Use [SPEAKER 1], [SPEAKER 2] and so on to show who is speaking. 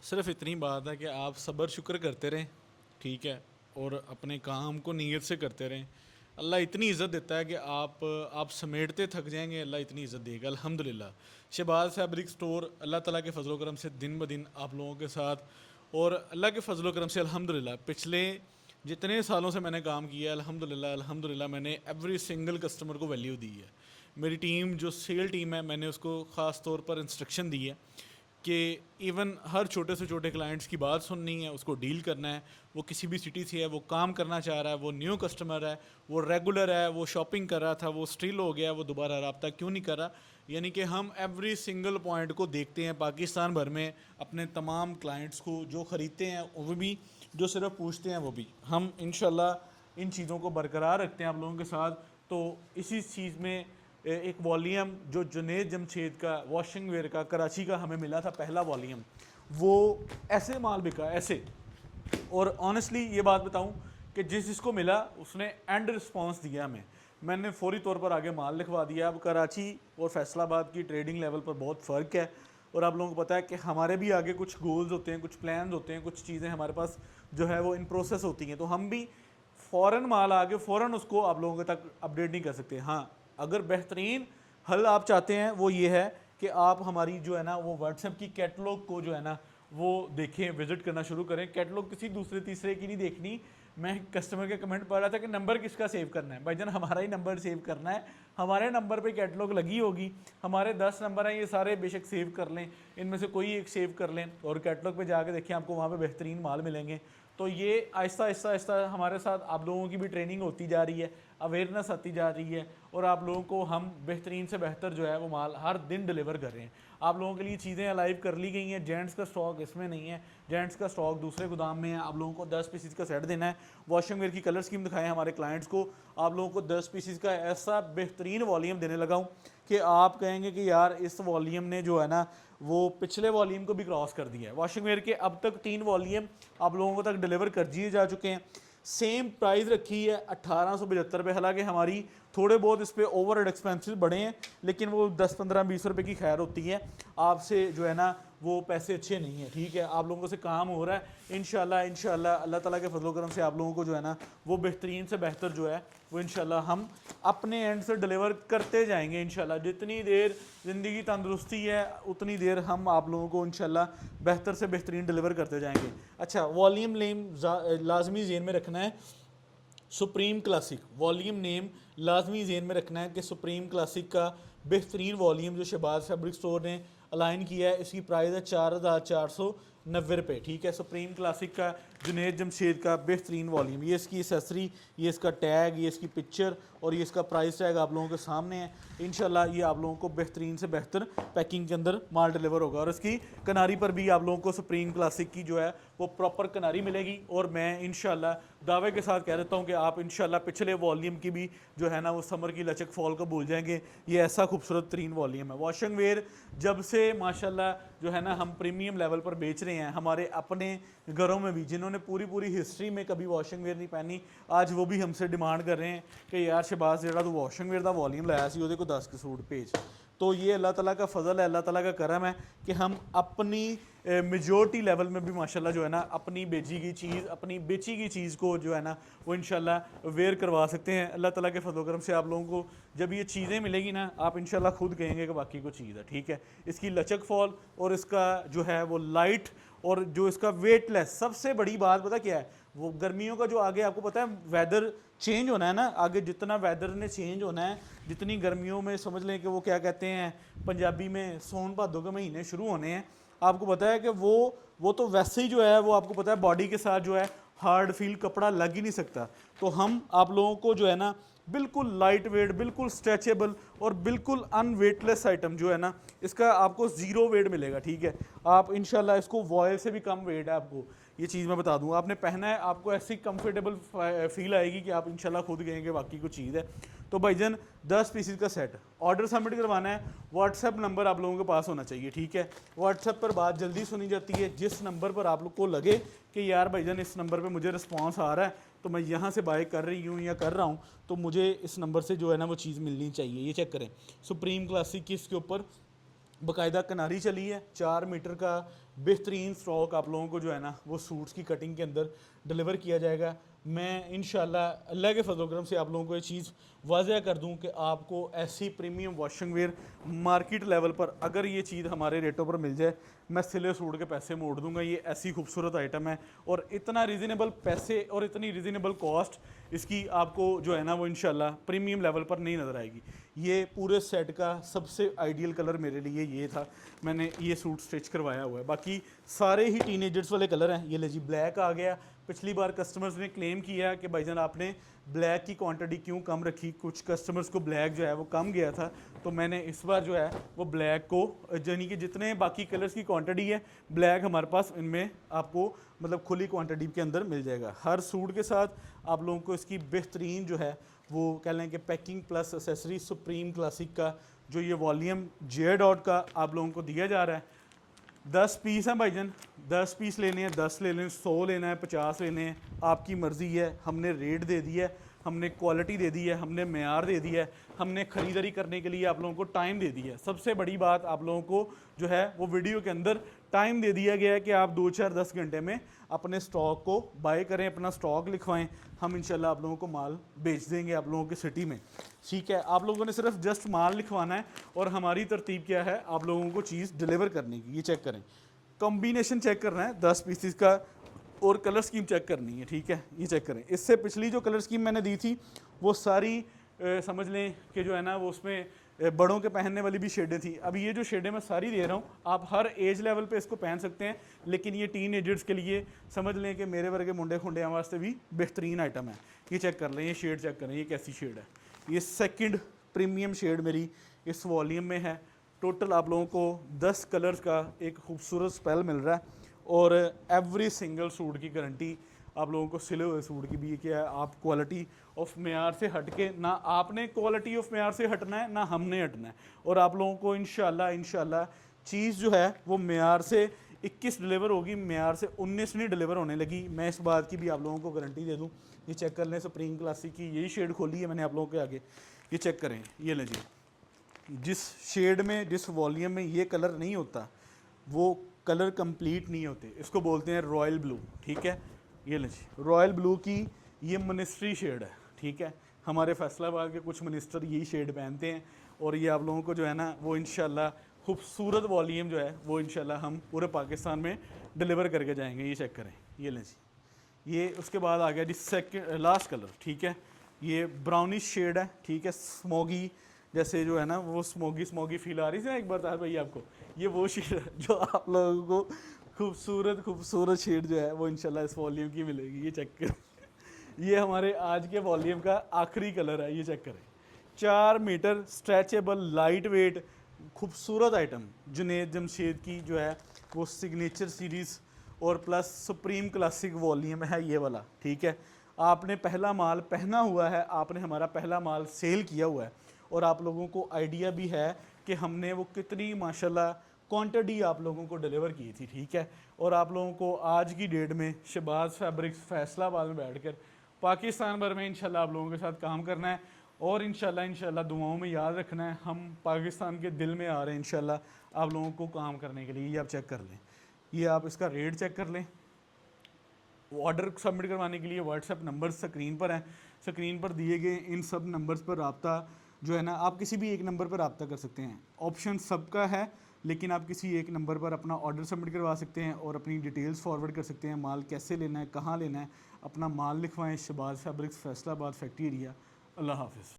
[SPEAKER 1] सिर्फ इतनी बात है कि आप सब्र शुक्र करते रहें, ठीक है, और अपने काम को नीयत से करते रहें। अल्लाह इतनी इज़्ज़त देता है कि आप समेटते थक जाएंगे, अल्लाह इतनी इज़्ज़त देगा अल्हम्दुलिल्लाह। शहबाज फैब्रिक स्टोर अल्लाह ताला के फजल करम से दिन ब दिन आप लोगों के साथ, और अल्लाह के फजल करम से अल्हम्दुलिल्लाह पिछले जितने सालों से मैंने काम किया है अल्हम्दुलिल्लाह अल्हम्दुलिल्लाह मैंने एवरी सिंगल कस्टमर को वैल्यू दी है। मेरी टीम जो सेल टीम है, मैंने उसको ख़ास तौर पर इंस्ट्रक्शन दी है कि इवन हर छोटे से छोटे क्लाइंट्स की बात सुननी है, उसको डील करना है। वो किसी भी सिटी से है, वो काम करना चाह रहा है, वो न्यू कस्टमर है, वो रेगुलर है, वो शॉपिंग कर रहा था, वो स्टिल हो गया, वो दोबारा रब्ता क्यों नहीं कर रहा। यानी कि हम एवरी सिंगल पॉइंट को देखते हैं पाकिस्तान भर में, अपने तमाम क्लाइंट्स को जो ख़रीदते हैं वो भी, जो सिर्फ पूछते हैं वो भी। हम इंशाल्लाह इन चीज़ों को बरकरार रखते हैं आप लोगों के साथ। तो इसी चीज़ में एक वॉल्यूम जो जुनेद जमशेद का वॉशिंग वेयर का कराची का हमें मिला था पहला वॉल्यूम, वो ऐसे माल बिका ऐसे। और ऑनेस्टली ये बात बताऊं कि जिसको मिला उसने एंड रिस्पांस दिया हमें, मैंने फौरी तौर पर आगे माल लिखवा दिया। अब कराची और फैसलाबाद की ट्रेडिंग लेवल पर बहुत फ़र्क है, और आप लोगों को पता है कि हमारे भी आगे कुछ गोल्स होते हैं, कुछ प्लान्स होते हैं, कुछ चीज़ें हमारे पास जो है वो इन प्रोसेस होती हैं। तो हम भी फ़ौरन माल आगे फ़ौरन उसको आप लोगों के तक अपडेट नहीं कर सकते। हाँ, अगर बेहतरीन हल आप चाहते हैं वो ये है कि आप हमारी जो है ना वो व्हाट्सएप की कैटलॉग को जो है ना वो देखें, विजिट करना शुरू करें। कैटलॉग किसी दूसरे तीसरे की नहीं देखनी। मैं कस्टमर के कमेंट पढ़ रहा था कि नंबर किसका सेव करना है। भाईजान हमारा ही नंबर सेव करना है, हमारे नंबर पे कैटलॉग लगी होगी, हमारे 10 नंबर हैं, ये सारे बेशक सेव कर लें, इनमें से कोई एक सेव कर लें और कैटलॉग पे जाके देखें, आपको वहाँ पे बेहतरीन माल मिलेंगे। तो ये आहिस्ता आहिस्ता आहिस्ता हमारे साथ आप लोगों की भी ट्रेनिंग होती जा रही है, अवेयरनेस आती जा रही है, और आप लोगों को हम बेहतरीन से बेहतर जो है वो माल हर दिन डिलीवर कर रहे हैं। आप लोगों के लिए चीज़ें अलाइव कर ली गई हैं। जेंट्स का स्टॉक इसमें नहीं है, जेंट्स का स्टॉक दूसरे गोदाम में है। आप लोगों को 10 पीसीज का सेट देना है। वॉशिंग वेयर की कलर स्कीम दिखाएं हमारे क्लाइंट्स को, आप लोगों को 10 पीसीज का ऐसा बेहतरीन वॉल्यूम देने लगा हूँ कि आप कहेंगे कि यार इस वॉल्यूम ने जो है ना वो पिछले वॉल्यूम को भी क्रॉस कर दिया है। वॉशिंग वेयर के अब तक 3 वॉल्यूम आप लोगों को तक डिलीवर कर दिए जा चुके हैं। सेम प्राइस रखी है 1875 रुपये। हालांकि हमारी थोड़े बहुत इस पर ओवर एक्सपेंसिव बढ़े हैं, लेकिन वो 10-15-20 रुपये की खैर होती है। आपसे जो है ना वो पैसे अच्छे नहीं है, ठीक है। आप लोगों से काम हो रहा है, इंशाल्लाह इंशाल्लाह अल्लाह ताला के फजल करम से आप लोगों को जो है ना वो बेहतरीन से बेहतर जो है वो इंशाल्लाह हम अपने एंड से डिलीवर करते जाएंगे। इंशाल्लाह जितनी देर ज़िंदगी तंदुरुस्ती है उतनी देर हम आप लोगों को इंशाल्लाह बेहतर से बेहतरीन डिलीवर करते जाएंगे। अच्छा, वॉल्यूम नेम लाजमी जेन में रखना है, सुप्रीम क्लासिक। वॉल्यूम नेम लाजमी जेन में रखना है कि सुप्रीम क्लासिक का बेहतरीन वॉल्यूम जो शहबाज फैब्रिक स्टोर ने अलाइन किया है, इसकी प्राइस है 4490 रुपये, ठीक है। सुप्रीम क्लासिक का जुनेद जमशेद का बेहतरीन वॉल्यूम, ये इसकी एसेसरी, ये इसका टैग, ये इसकी पिक्चर और ये इसका प्राइस टैग आप लोगों के सामने है। इंशाल्लाह ये आप लोगों को बेहतरीन से बेहतर पैकिंग के अंदर माल डिलीवर होगा। और इसकी कनारी पर भी आप लोगों को सुप्रीम क्लासिक की जो है वो प्रॉपर कनारी मिलेगी। और मैं इंशाल्लाह दावे के साथ कह देता हूँ कि आप इंशाल्लाह पिछले वॉल्यूम की भी जो है ना वो समर की लचक फॉल को भूल जाएंगे। ये ऐसा खूबसूरत तरीन वॉल्यूम है। वॉशिंग वेयर जब से माशाल्लाह जो है ना हम प्रीमियम लेवल पर बेच रहे हैं, हमारे अपने घरों में भी जिन्होंने पूरी हिस्ट्री में कभी वॉशिंग वेयर नहीं पहनी, आज वो भी हमसे डिमांड कर रहे हैं कि यार शहबाज जेड़ा तू वॉशिंग वेयर का वॉल्यूम लाया सी, ਉਹਦੇ को 10 के सूट भेज। तो ये अल्लाह ताला का फ़ज़ल है, अल्लाह ताला का करम है कि हम अपनी मेजॉरिटी लेवल में भी माशाल्लाह जो है ना अपनी बेची गई चीज़, अपनी बेची गई चीज़ को जो है ना वो इंशाल्लाह वेयर करवा सकते हैं। अल्लाह ताला के फज़ल करम से आप लोगों को जब ये चीज़ें मिलेगी ना, आप इंशाल्लाह खुद कहेंगे कि बाकी को चीज़ है, ठीक है। इसकी लचक फॉल और इसका जो है वो लाइट और जो इसका वेटलेस, सबसे बड़ी बात पता क्या है, वो गर्मियों का जो आगे आपको पता है वेदर चेंज होना है ना, आगे जितना वेदर ने चेंज होना है, जितनी गर्मियों में समझ लें कि वो क्या कहते हैं पंजाबी में सोन भादों के महीने शुरू होने हैं, आपको पता है कि वो तो वैसे ही जो है वो आपको पता है बॉडी के साथ जो है हार्ड फील कपड़ा लग ही नहीं सकता। तो हम आप लोगों को जो है ना बिल्कुल लाइट वेट, बिल्कुल स्ट्रेचेबल और बिल्कुल अनवेटलेस आइटम जो है ना इसका आपको ज़ीरो वेट मिलेगा, ठीक है। आप इंशाल्लाह इसको वॉयल से भी कम वेट है आपको, ये चीज़ मैं बता दूँ। आपने पहना है, आपको ऐसी कंफर्टेबल फील आएगी कि आप इंशाल्लाह खुद कहेंगे वाकई कुछ चीज़ है। तो भाईजान 10 पीसीज का सेट ऑर्डर सबमिट करवाना है, व्हाट्सएप नंबर आप लोगों के पास होना चाहिए, ठीक है। व्हाट्सएप पर बात जल्दी सुनी जाती है। जिस नंबर पर आप लोग को लगे कि यार भाईजान इस नंबर पे मुझे रिस्पांस आ रहा है, तो मैं यहाँ से बाय कर रही हूँ या कर रहा हूँ, तो मुझे इस नंबर से जो है ना वो चीज़ मिलनी चाहिए। ये चेक करें, सुप्रीम क्लासिक की इसके ऊपर बाकायदा किनारी चली है, 4 मीटर का बेहतरीन स्टॉक आप लोगों को जो है ना वो सूट्स की कटिंग के अंदर डिलीवर किया जाएगा। मैं इंशाल्लाह अल्लाह के फजल करम से आप लोगों को ये चीज़ वाज़ह कर दूं कि आपको ऐसी premium washing where market level पर अगर ये चीज़ हमारे रेटों पर मिल जाए, मैं सिले सूट के पैसे मोड़ दूंगा। ये ऐसी खूबसूरत आइटम है और इतना रीज़नेबल पैसे और इतनी रीज़नेबल कॉस्ट इसकी आपको जो है ना वो इंशाल्लाह प्रीमियम लेवल पर नहीं नज़र आएगी। ये पूरे सेट का सबसे आइडियल कलर मेरे लिए ये था, मैंने ये सूट स्टिच करवाया हुआ है। बाकी सारे ही टीनेजर्स वाले कलर हैं। ये ले जी ब्लैक आ गया। पिछली बार कस्टमर्स ने क्लेम किया कि भाईजान आपने ब्लैक की क्वांटिटी क्यों कम रखी, कुछ कस्टमर्स को ब्लैक जो है वो कम गया था, तो मैंने इस बार जो है वो ब्लैक को यानी कि जितने बाकी कलर्स की क्वांटिटी है ब्लैक हमारे पास इनमें आपको मतलब खुली क्वांटिटी के अंदर मिल जाएगा। हर सूट के साथ आप लोगों को इसकी बेहतरीन जो है वो कह लें कि packing plus accessory supreme classic का जो ये वॉल्यूम जे डॉट का आप लोगों को दिया जा रहा है। 10 पीस हैं भाईजान, 10 पीस लेने हैं 10 ले लें, 100 लेना है 50 लेने हैं, आपकी मर्ज़ी है। हमने रेट दे दिया है, हमने क्वालिटी दे दी है, हमने मेयार दे दिया है, हमने ख़रीदारी करने के लिए आप लोगों को टाइम दे दिया है। सबसे बड़ी बात आप लोगों को जो है वो वीडियो के अंदर टाइम दे दिया गया है कि आप 2 4 10 घंटे में अपने स्टॉक को बाय करें, अपना स्टॉक लिखवाएं, हम इंशाल्लाह आप लोगों को माल बेच देंगे आप लोगों की सिटी में। ठीक है, आप लोगों ने सिर्फ जस्ट माल लिखवाना है और हमारी तरतीब क्या है आप लोगों को चीज़ डिलीवर करने की। ये चेक करें, कॉम्बिनेशन चेक करना है 10 पीसीस का और कलर स्कीम चेक करनी है। ठीक है, ये चेक करें। इससे पिछली जो कलर स्कीम मैंने दी थी वो सारी समझ लें कि जो है ना वो उसमें बड़ों के पहनने वाली भी शेडें थी। अभी ये जो शेडें मैं सारी दे रहा हूँ आप हर एज लेवल पे इसको पहन सकते हैं, लेकिन ये टीन एजर्स के लिए समझ लें कि मेरे वर्गे मुंडे खुंडियाँ वास्ते भी बेहतरीन आइटम है। ये चेक कर लें, ये शेड चेक करें, ये कैसी शेड है। ये सेकंड प्रीमियम शेड मेरी इस वॉल्यूम में है। टोटल आप लोगों को 10 कलर्स का एक खूबसूरत स्पेल मिल रहा है और एवरी सिंगल सूट की गारंटी आप लोगों को सिले हुए सूट की भी क्या है। आप क्वालिटी ऑफ मेयार से हट के ना आपने क्वालिटी ऑफ मेयार से हटना है ना हमने हटना है, और आप लोगों को इंशाल्लाह चीज़ जो है वो मेयार से 21 डिलीवर होगी, मेयार से 19 नहीं डिलीवर होने लगी। मैं इस बात की भी आप लोगों को गारंटी दे दूँ। ये चेक कर लें, सुप्रीम क्लासिक की यही शेड खोली है मैंने आप लोगों के आगे, ये चेक करें। ये लें जी, जिस शेड में जिस वॉल्यूम में ये कलर नहीं होता वो कलर कंप्लीट नहीं होते, इसको बोलते हैं रॉयल ब्लू। ठीक है, ये लें जी रॉयल ब्लू की ये मिनिस्ट्री शेड है। ठीक है, हमारे फैसलाबाद के कुछ मिनिस्टर यही शेड पहनते हैं और ये आप लोगों को जो है ना वो इंशाल्लाह खूबसूरत वॉल्यूम जो है वो इंशाल्लाह हम पूरे पाकिस्तान में डिलीवर करके जाएंगे। ये चेक करें, ये लें जी। ये उसके बाद आ गया जी सेकंड लास्ट कलर। ठीक है, ये ब्राउनिश शेड है। ठीक है, स्मोगी जैसे जो है ना वो स्मोगी फील आ रही थी ना एक बार तार भाई आपको, ये वो शेड है जो आप लोगों को खूबसूरत शेड जो है वो इंशाल्लाह इस वॉल्यूम की मिलेगी। ये चेक करें, ये हमारे आज के वॉल्यूम का आखिरी कलर है। ये चेक करें, 4 मीटर स्ट्रेचेबल लाइट वेट खूबसूरत आइटम जुनेद जमशेद की जो है वो सिग्नेचर सीरीज़ और प्लस सुप्रीम क्लासिक वॉल्यूम है ये वाला। ठीक है, आपने पहला माल पहना हुआ है, आपने हमारा पहला माल सेल किया हुआ है और आप लोगों को आइडिया भी है कि हमने वो कितनी माशाल्लाह क्वांटिटी आप लोगों को डिलीवर की थी। ठीक है, और आप लोगों को आज की डेट में शहबाज फैब्रिक्स फैसलाबाद में बैठकर पाकिस्तान भर में इंशाल्लाह आप लोगों के साथ काम करना है और इंशाल्लाह दुआओं में याद रखना है। हम पाकिस्तान के दिल में आ रहे हैं इंशाल्लाह आप लोगों को काम करने के लिए। ये आप चेक कर लें, ये आप इसका रेट चेक कर लें। ऑर्डर सबमिट करवाने के लिए व्हाट्सएप नंबर स्क्रीन पर हैं, स्क्रीन पर दिए गए इन सब नंबर्स पर रब्ता जो है ना आप किसी भी एक नंबर पर रब्ता कर सकते हैं। ऑप्शन सबका है, लेकिन आप किसी एक नंबर पर अपना ऑर्डर सबमिट करवा सकते हैं और अपनी डिटेल्स फॉरवर्ड कर सकते हैं। माल कैसे लेना है, कहाँ लेना है, अपना माल लिखवाएं। Shahbaz fabrics Faisalabad factory area. अल्लाह हाफ़िज़।